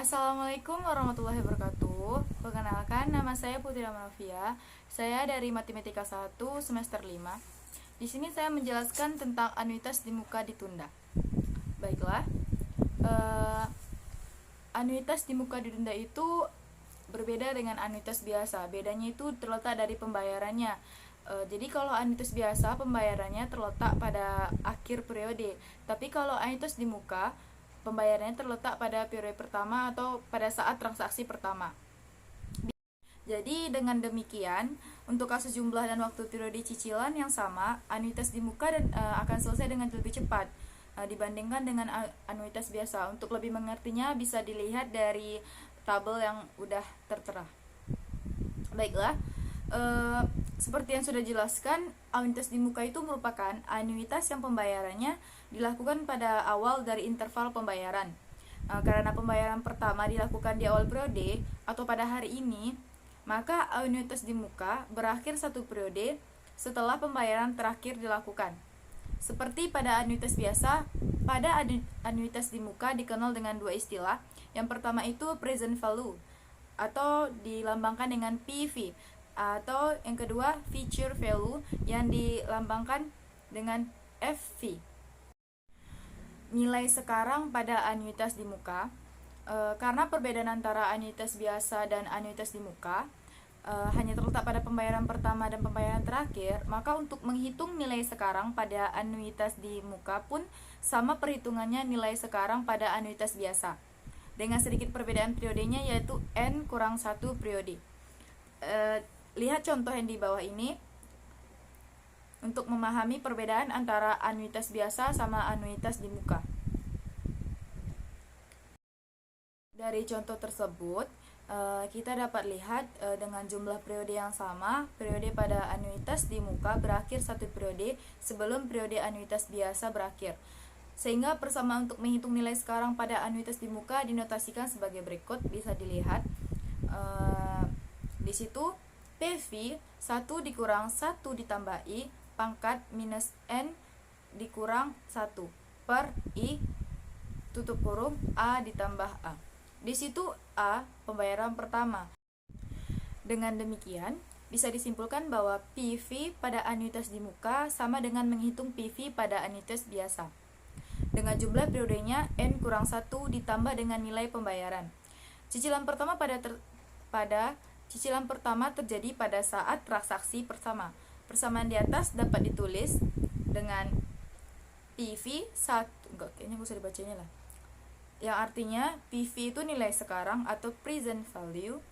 Assalamualaikum warahmatullahi wabarakatuh. Perkenalkan, nama saya Putri Amanofia. Saya dari Matematika 1 semester 5. Di sini saya menjelaskan tentang anuitas di muka ditunda. Baiklah. Anuitas di muka ditunda itu berbeda dengan anuitas biasa. Bedanya itu terletak dari pembayarannya. Jadi kalau anuitas biasa pembayarannya terletak pada akhir periode, tapi kalau anuitas di muka pembayarannya terletak pada periode pertama atau pada saat transaksi pertama. Jadi dengan demikian, untuk kasus jumlah dan waktu periode cicilan yang sama, anuitas di muka akan selesai dengan lebih cepat dibandingkan dengan anuitas biasa. Untuk lebih mengertinya bisa dilihat dari tabel yang udah tertera. Baiklah, seperti yang sudah dijelaskan, anuitas di muka itu merupakan anuitas yang pembayarannya dilakukan pada awal dari interval pembayaran. Karena pembayaran pertama dilakukan di awal periode atau pada hari ini, maka anuitas di muka berakhir satu periode setelah pembayaran terakhir dilakukan. Seperti pada anuitas biasa, pada anuitas di muka dikenal dengan dua istilah. Yang pertama itu present value atau dilambangkan dengan PV, atau yang kedua future value yang dilambangkan dengan FV. Nilai sekarang pada anuitas di muka, karena perbedaan antara anuitas biasa dan anuitas di muka hanya terletak pada pembayaran pertama dan pembayaran terakhir, maka untuk menghitung nilai sekarang pada anuitas di muka pun sama perhitungannya nilai sekarang pada anuitas biasa, dengan sedikit perbedaan periodenya, yaitu N kurang 1 periode. Lihat contoh yang di bawah ini untuk memahami perbedaan antara anuitas biasa sama anuitas di muka. Dari contoh tersebut, kita dapat lihat dengan jumlah periode yang sama, periode pada anuitas di muka berakhir satu periode sebelum periode anuitas biasa berakhir. Sehingga persamaan untuk menghitung nilai sekarang pada anuitas di muka dinotasikan sebagai berikut, bisa dilihat di situ. PV 1 dikurang 1 ditambah I pangkat minus N dikurang 1 per I tutup kurung A ditambah A. Di situ A pembayaran pertama. Dengan demikian, bisa disimpulkan bahwa PV pada anuitas di muka sama dengan menghitung PV pada anuitas biasa. Dengan jumlah periodenya N kurang 1 ditambah dengan nilai pembayaran. Cicilan pertama Cicilan pertama terjadi pada saat transaksi pertama. Persamaan di atas dapat ditulis dengan PV 1, kayaknya gak usah dibacanya lah. Yang artinya PV itu nilai sekarang atau present value,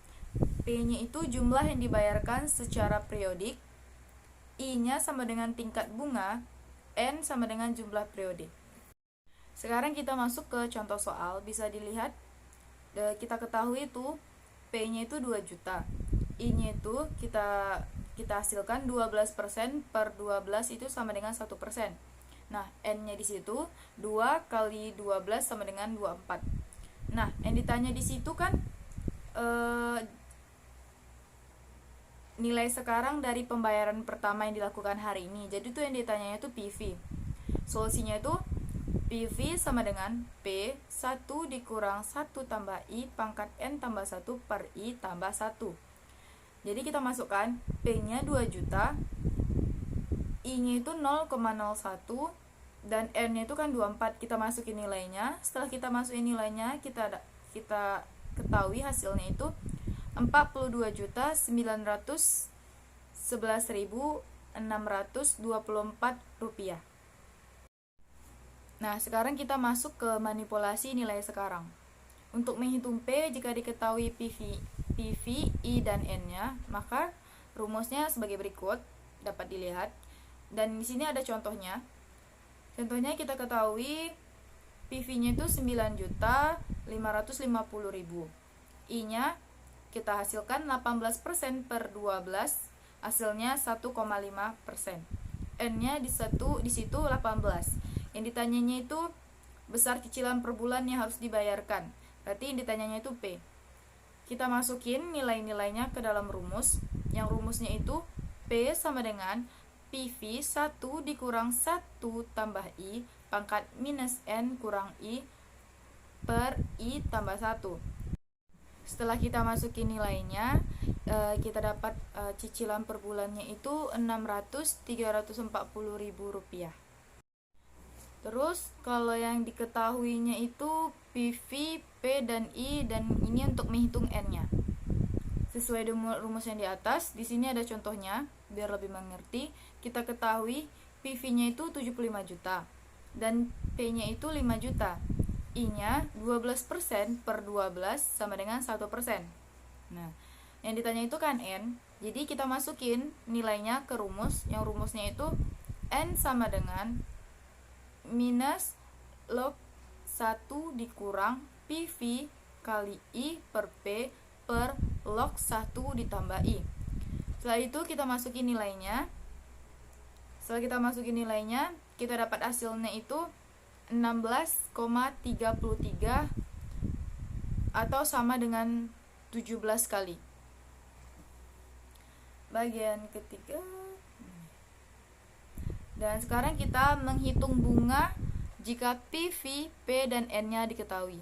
P-nya itu jumlah yang dibayarkan secara periodik, I-nya sama dengan tingkat bunga, N sama dengan jumlah periode. Sekarang kita masuk ke contoh soal, bisa dilihat kita ketahui itu P-nya itu 2 juta. I-nya itu kita hasilkan 12% per 12 itu sama dengan 1%. Nah, N-nya di situ 2 kali 12 sama dengan 24. Nah, yang ditanya di situ kan nilai sekarang dari pembayaran pertama yang dilakukan hari ini. Jadi itu yang ditanya itu PV. Solusinya itu PV sama dengan P 1 dikurang 1 tambah I pangkat N tambah 1 per I tambah 1. Jadi kita masukkan P-nya 2 juta, I-nya itu 0,01, dan N-nya itu kan 24. Kita masukin nilainya. Setelah kita masukin nilainya, kita ketahui hasilnya itu 42.911.624 rupiah. Nah, sekarang kita masuk ke manipulasi nilai sekarang. Untuk menghitung P, jika diketahui PV, I, dan N-nya, maka rumusnya sebagai berikut, dapat dilihat. Dan di sini ada contohnya. Contohnya kita ketahui PV-nya itu 9.550.000. I-nya kita hasilkan 18% per 12, hasilnya 1,5%. N-nya di situ 18. Yang ditanyanya itu besar cicilan per bulan yang harus dibayarkan. Berarti yang ditanyanya itu P. Kita masukin nilai-nilainya ke dalam rumus. Yang rumusnya itu P sama dengan PV 1 dikurang 1 tambah I pangkat minus N kurang I per I tambah 1. Setelah kita masukin nilainya, kita dapat cicilan per bulannya itu 340.000 rupiah. Terus kalau yang diketahuinya itu PV, P dan I, dan ini untuk menghitung N-nya. Sesuai rumus yang di atas, di sini ada contohnya biar lebih mengerti. Kita ketahui PV-nya itu 75 juta dan P-nya itu 5 juta. I-nya 12% per 12 sama dengan 1%. Nah, yang ditanya itu kan N. Jadi kita masukin nilainya ke rumus. Yang rumusnya itu N sama dengan minus log 1 dikurang PV kali I per P per log 1 ditambah I. Setelah itu kita masukin nilainya. Setelah kita masukin nilainya, kita dapat hasilnya itu 16,33 atau sama dengan 17 kali. Bagian ketiga. Dan sekarang kita menghitung bunga jika PV, P, dan N-nya diketahui.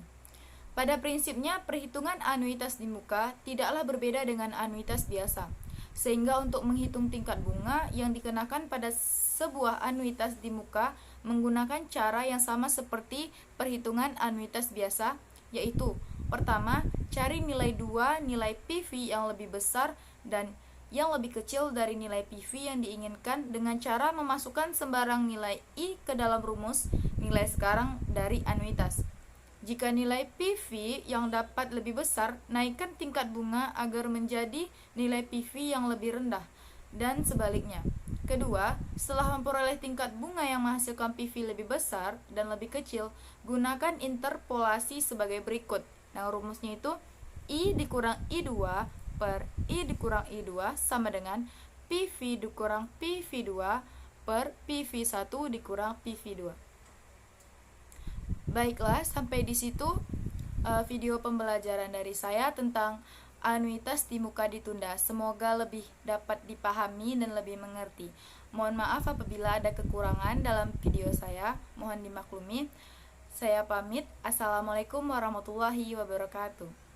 Pada prinsipnya, perhitungan anuitas di muka tidaklah berbeda dengan anuitas biasa. Sehingga untuk menghitung tingkat bunga yang dikenakan pada sebuah anuitas di muka menggunakan cara yang sama seperti perhitungan anuitas biasa, yaitu pertama, cari nilai 2 nilai PV yang lebih besar dan yang lebih kecil dari nilai PV yang diinginkan dengan cara memasukkan sembarang nilai I ke dalam rumus nilai sekarang dari anuitas. Jika nilai PV yang dapat lebih besar, naikkan tingkat bunga agar menjadi nilai PV yang lebih rendah, dan sebaliknya. Kedua, setelah memperoleh tingkat bunga yang menghasilkan PV lebih besar dan lebih kecil, gunakan interpolasi sebagai berikut. Nah, rumusnya itu I dikurang I2 per I dikurang I2 sama dengan PV dikurang PV2 per PV1 dikurang PV2. Baiklah, sampai di situ video pembelajaran dari saya tentang anuitas di muka ditunda. Semoga lebih dapat dipahami dan lebih mengerti. Mohon maaf apabila ada kekurangan dalam video saya, mohon dimaklumi. Saya pamit. Assalamualaikum warahmatullahi wabarakatuh.